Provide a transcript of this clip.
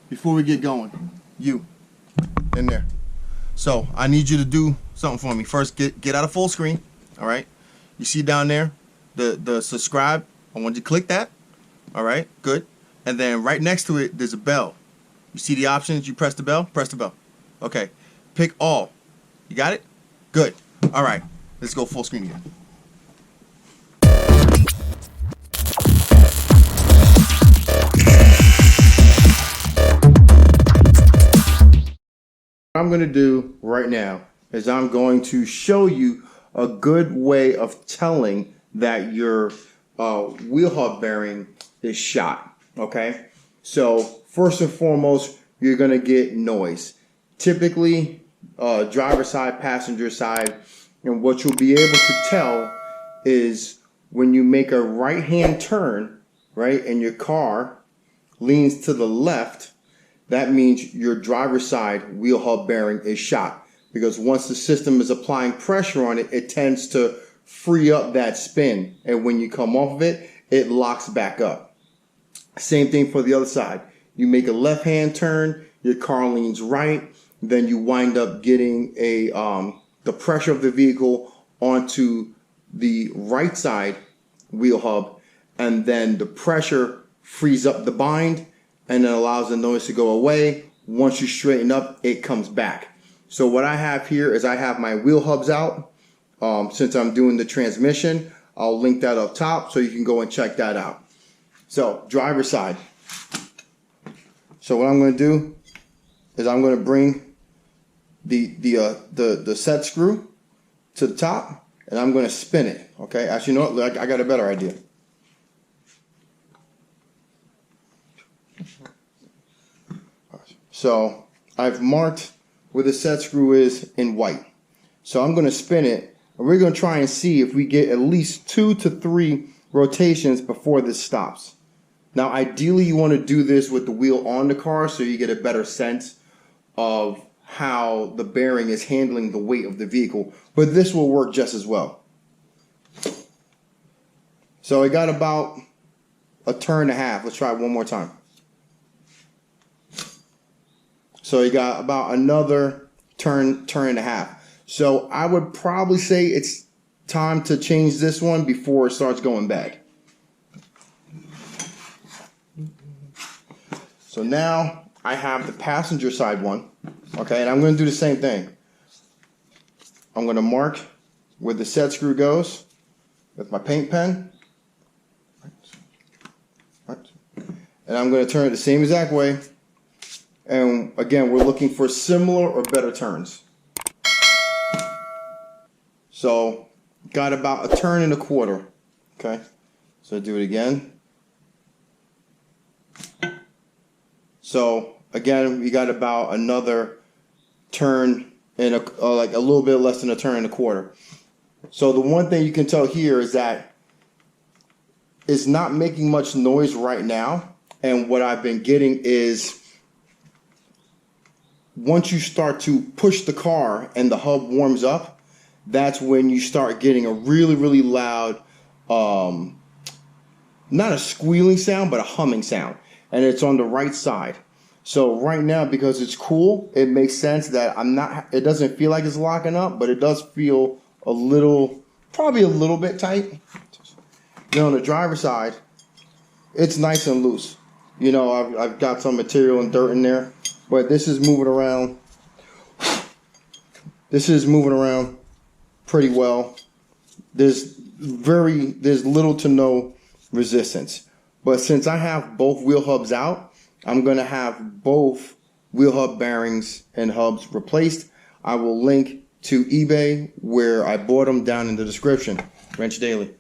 before we get going, you in there. So I need you to do something for me. First, get out of full screen. All right. You see down there the subscribe. I want you to click that. All right. Good. And then right next to it, there's a bell. You see the options? You press the bell. Press the bell. Okay. Pick all. You got it? Good. All right. Let's go full screen again. What I'm going to do right now is I'm going to show you a good way of telling that your wheel hub bearing is shot. Okay, so first and foremost, you're going to get noise. Typically, driver side, passenger side, and what you'll be able to tell is when you make a right-hand turn, right, and your car leans to the left, that means your driver's side wheel hub bearing is shot, because once the system is applying pressure on it, it tends to free up that spin, and when you come off of it, it locks back up. Same thing for the other side. You make a left-hand turn, your car leans right, then you wind up getting the pressure of the vehicle onto the right side wheel hub, and then the pressure frees up the bind and then allows the noise to go away. Once you straighten up, it comes back. So what I have here is I have my wheel hubs out. Since I'm doing the transmission, I'll link that up top so you can go and check that out. So driver side. So what I'm going to do is I'm going to bring the set screw to the top, and I'm going to spin it. Okay, actually, you know what? I got a better idea. So I've marked where the set screw is in white. So I'm going to spin it, and we're going to try and see if we get at least 2 to 3 rotations before this stops. Now, ideally, you want to do this with the wheel on the car so you get a better sense of how the bearing is handling the weight of the vehicle, but this will work just as well. So I got about a turn and a half. Let's try it one more time. So you got about another turn and a half. So I would probably say it's time to change this one before it starts going bad. So now I have the passenger side one. Okay, and I'm going to do the same thing. I'm going to mark where the set screw goes with my paint pen. And I'm going to turn it the same exact way. And again, we're looking for similar or better turns. So got about a turn and a quarter. Okay, so do it again. So again, we got about another turn and like a little bit less than a turn and a quarter. So the one thing you can tell here is that it's not making much noise right now. And what I've been getting is once you start to push the car and the hub warms up, that's when you start getting a really, really loud, not a squealing sound, but a humming sound. And it's on the right side. So right now, because it's cool, it makes sense that it doesn't feel like it's locking up, but it does feel a little, probably a little bit tight. Then on the driver's side, it's nice and loose. You know, I've got some material and dirt in there, but this is moving around. This is moving around pretty well. There's little to no resistance. But since I have both wheel hubs out, I'm going to have both wheel hub bearings and hubs replaced. I will link to eBay where I bought them down in the description. Wrench Daily.